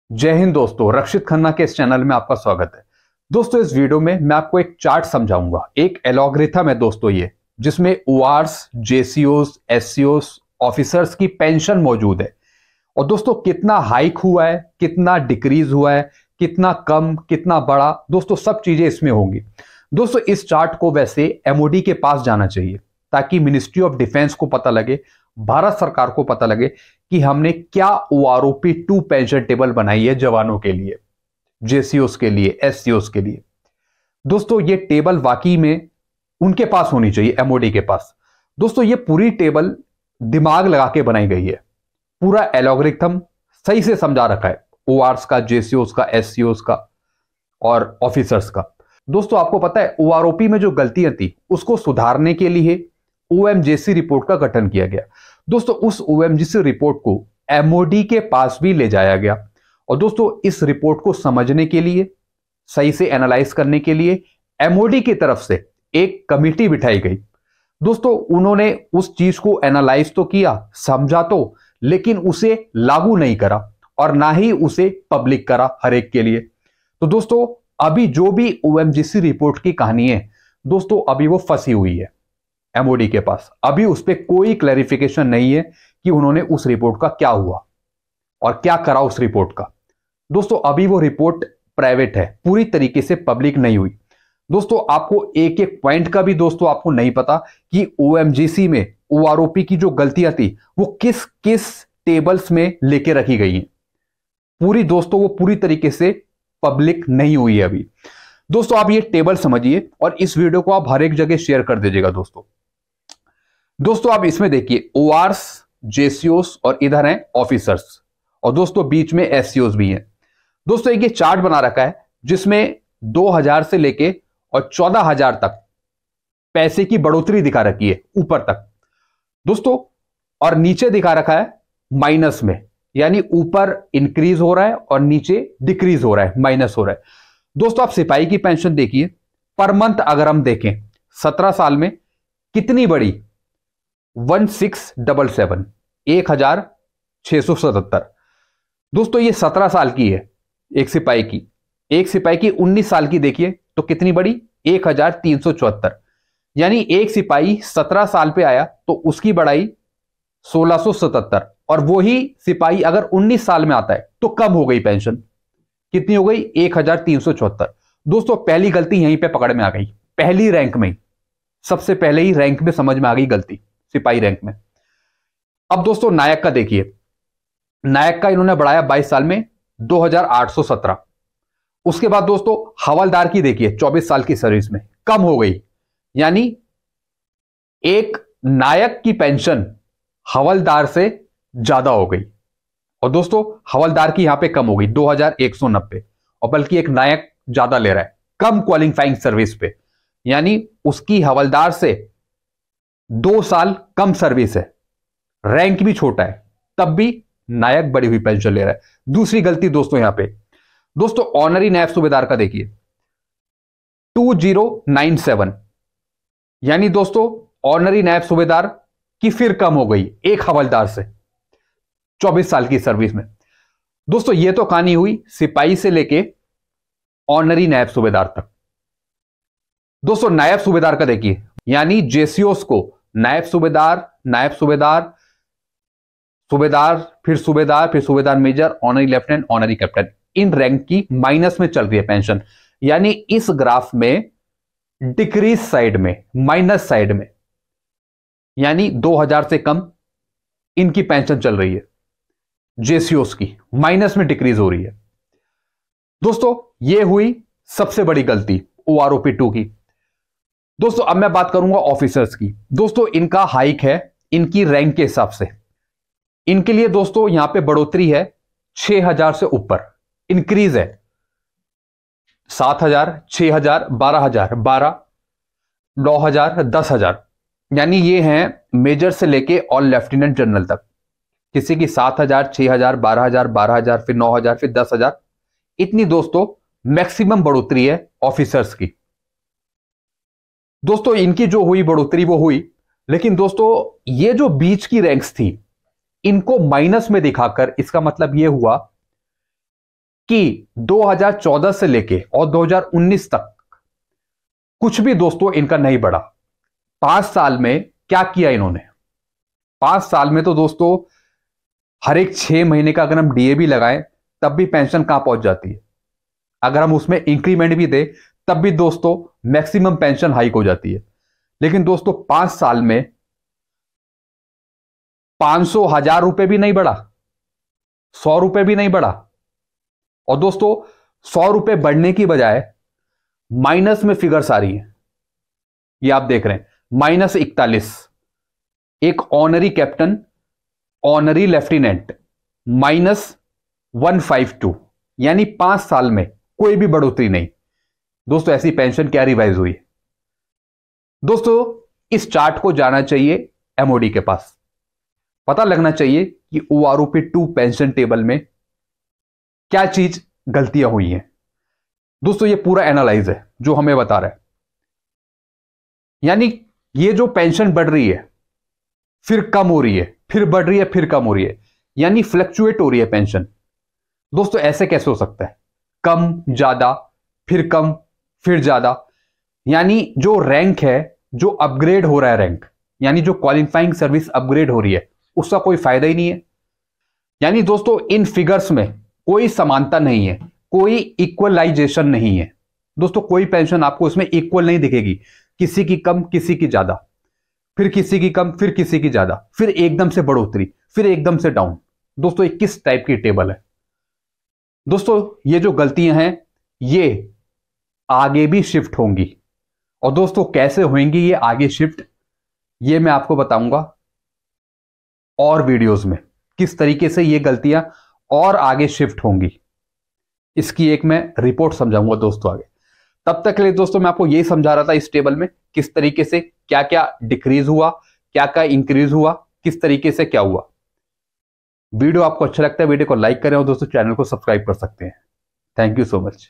जय हिंद दोस्तों, रक्षित खन्ना के इस चैनल में आपका स्वागत है। दोस्तों, इस वीडियो में मैं आपको एक चार्ट समझाऊंगा। एक एलॉग्रिथम है दोस्तों ये, जिसमें ओआरस, जेसीओस, एससीओस, ऑफिसर्स की पेंशन मौजूद है। और दोस्तों, कितना हाइक हुआ है, कितना डिक्रीज हुआ है, कितना कम, कितना बड़ा, दोस्तों सब चीजें इसमें होंगी। दोस्तों, इस चार्ट को वैसे एमओडी के पास जाना चाहिए ताकि मिनिस्ट्री ऑफ डिफेंस को पता लगे, भारत सरकार को पता लगे कि हमने क्या ओआरओपी 2 पेंशन टेबल बनाई है जवानों के लिए, जेसीओस के लिए, एससीओस के लिए। दोस्तों, ये टेबल वाकई में उनके पास होनी चाहिए, एमओडी के पास। दोस्तों, ये पूरी टेबल दिमाग लगा के बनाई गई है, पूरा एलॉग्रिथम सही से समझा रखा है, ओआरस का, जेसीओस का, एससीओस का और ऑफिसर्स का। दोस्तों, आपको पता है ओआरओपी में जो गलतियां थी उसको सुधारने के लिए ओएमजेसी रिपोर्ट का गठन किया गया। दोस्तों, उस ओएमजेसी रिपोर्ट को एमओडी के पास भी ले जाया गया। और दोस्तों, इस रिपोर्ट को समझने के लिए, सही से एनालाइज करने के लिए एमओडी की तरफ से एक कमेटी बिठाई गई। दोस्तों, उन्होंने उस चीज को एनालाइज तो किया, समझा तो, लेकिन उसे लागू नहीं करा और ना ही उसे पब्लिक करा हर एक के लिए। तो दोस्तों, अभी जो भी ओएमजीसी रिपोर्ट की कहानी है दोस्तों, अभी वो फंसी हुई है एमओडी के पास। अभी उस पर कोई क्लैरिफिकेशन नहीं है कि उन्होंने उस रिपोर्ट का क्या हुआ और क्या करा उस रिपोर्ट का। दोस्तों, अभी वो रिपोर्ट प्राइवेट है, पूरी तरीके से पब्लिक नहीं हुई। दोस्तों, आपको एक एक पॉइंट का भी दोस्तों आपको नहीं पता कि ओएमजीसी में ओआरओपी की जो गलतियां थी वो किस किस टेबल्स में लेके रखी गई हैं। पूरी दोस्तों वो पूरी तरीके से पब्लिक नहीं हुई है अभी। दोस्तों, आप ये टेबल समझिए और इस वीडियो को आप हर एक जगह शेयर कर दीजिएगा। दोस्तों, आप इसमें देखिए ओआरस, जेसीओस और इधर हैं ऑफिसर्स, और दोस्तों बीच में एससीओस भी हैं। दोस्तों, एक ये चार्ट बना रखा है जिसमें 2000 से लेके और 14,000 तक पैसे की बढ़ोतरी दिखा रखी है ऊपर तक दोस्तों, और नीचे दिखा रखा है माइनस में, यानी ऊपर इंक्रीज हो रहा है और नीचे डिक्रीज हो रहा है, माइनस हो रहा है। दोस्तों, आप सिपाही की पेंशन देखिए, पर मंथ अगर हम देखें 17 साल में कितनी बड़ी, 1677, 1677। दोस्तों, ये 17 साल की है एक सिपाही की। एक सिपाही की 19 साल की देखिए तो कितनी बड़ी, 1374। यानी एक सिपाही 17 साल पे आया तो उसकी बढ़ाई 1677, और वही सिपाही अगर 19 साल में आता है तो कम हो गई पेंशन, कितनी हो गई, 1374। दोस्तों, पहली गलती यहीं पे पकड़ में आ गई, पहली रैंक में, सबसे पहले ही रैंक में समझ में आ गई गलती, सिपाही रैंक में। अब दोस्तों, नायक का देखिए, नायक का इन्होंने बढ़ाया 22 साल में 2817। उसके बाद दोस्तों हवलदार की देखिए, 24 साल की सर्विस में कम हो गई, यानी एक नायक की पेंशन हवलदार से ज्यादा हो गई। और दोस्तों, हवलदार की यहां पे कम हो गई 2190, और बल्कि एक नायक ज्यादा ले रहा है कम क्वालिफाइंग सर्विस पे, यानी उसकी हवलदार से 2 साल कम सर्विस है, रैंक भी छोटा है, तब भी नायक बड़ी हुई पेंशन ले रहा है। दूसरी गलती दोस्तों यहां पे, दोस्तों ऑनरी नायब सूबेदार का देखिए 2097, यानी दोस्तों ऑनरी नायब सूबेदार की फिर कम हो गई एक हवलदार से 24 साल की सर्विस में। दोस्तों, यह तो कहानी हुई सिपाही से लेके ऑनरी नायब सूबेदार तक। दोस्तों, नायब सूबेदार का देखिए, यानी जेसीओस को नायब सूबेदार, नायब सूबेदार, सूबेदार, फिर सूबेदार, फिर सूबेदार major, honorary lieutenant, honorary captain, इन रैंक की माइनस में चल रही है पेंशन, यानी इस ग्राफ में डिक्रीज साइड में, माइनस साइड में, यानी 2000 से कम इनकी पेंशन चल रही है, जेसीओस की माइनस में डिक्रीज हो रही है। दोस्तों, यह हुई सबसे बड़ी गलती ओआरओपी 2 की। दोस्तों, अब मैं बात करूंगा ऑफिसर्स की। दोस्तों, इनका हाइक है इनकी रैंक के हिसाब से, इनके लिए दोस्तों यहां पे बढ़ोतरी है 6000 से ऊपर, इंक्रीज है 7000, 6000, 12000, 12, 9000, 10000, यानी ये हैं मेजर से लेके और लेफ्टिनेंट जनरल तक। किसी की 7000, 6000, 12000, 12000, फिर 9000, फिर 10000, इतनी दोस्तों मैक्सिमम बढ़ोतरी है ऑफिसर्स की। दोस्तों, इनकी जो हुई बढ़ोतरी वो हुई, लेकिन दोस्तों ये जो बीच की रैंक्स थी इनको माइनस में दिखाकर इसका मतलब यह हुआ कि 2014 से लेके और 2019 तक कुछ भी दोस्तों इनका नहीं बढ़ा। 5 साल में क्या किया इन्होंने? 5 साल में तो दोस्तों हर एक 6 महीने का अगर हम डीए भी लगाएं तब भी पेंशन कहां पहुंच जाती है। अगर हम उसमें इंक्रीमेंट भी दें तब भी दोस्तों मैक्सिमम पेंशन हाइक हो जाती है। लेकिन दोस्तों 5 साल में 500 1000 रुपए भी नहीं बढ़ा, 100 रुपए भी नहीं बढ़ा। और दोस्तों 100 रुपए बढ़ने की बजाय माइनस में फिगर्स आ रही हैं। ये आप देख रहे हैं -41। एक ऑनरी कैप्टन, ऑनरी लेफ्टिनेंट -152, यानी 5 साल में कोई भी बढ़ोतरी नहीं। दोस्तों ऐसी पेंशन क्या रिवाइज हुई? दोस्तों इस चार्ट को जाना चाहिए एमओडी के पास, पता लगना चाहिए कि OROP2 पेंशन टेबल में क्या चीज गलतियां हुई हैं। दोस्तों ये पूरा एनालाइज है जो हमें बता रहा है, यानी ये जो पेंशन बढ़ रही है फिर कम हो रही है, फिर बढ़ रही है, फिर कम हो रही है, यानी फ्लक्चुएट हो रही है पेंशन। दोस्तों ऐसे कैसे हो सकता है? कम ज्यादा, फिर कम, फिर ज्यादा, यानी जो रैंक है, जो अपग्रेड हो रहा है रैंक, यानी जो क्वालिफाइंग सर्विस अपग्रेड हो रही है, उसका कोई फायदा ही नहीं है। यानी दोस्तों इन फिगर्स में कोई समानता नहीं है, कोई इक्वलाइजेशन नहीं है। दोस्तों कोई पेंशन आपको इसमें इक्वल नहीं दिखेगी, किसी की कम, किसी की ज्यादा, फिर किसी की कम, फिर किसी की ज्यादा, फिर एकदम से बढ़ोतरी, फिर एकदम से डाउन। दोस्तों ये किस टाइप की टेबल है? दोस्तों ये जो गलतियां हैं ये आगे भी शिफ्ट होंगी, और दोस्तों कैसे होंगी ये आगे शिफ्ट, ये मैं आपको बताऊंगा और वीडियोस में, किस तरीके से ये गलतियां और आगे शिफ्ट होंगी, इसकी एक मैं रिपोर्ट समझाऊंगा दोस्तों आगे। तब तक के लिए दोस्तों मैं आपको यही समझा रहा था इस टेबल में किस तरीके से क्या क्या डिक्रीज हुआ, क्या क्या इंक्रीज हुआ, किस तरीके से क्या हुआ। वीडियो आपको अच्छा लगता है वीडियो को लाइक करें और दोस्तों चैनल को सब्सक्राइब कर सकते हैं। Thank you so much.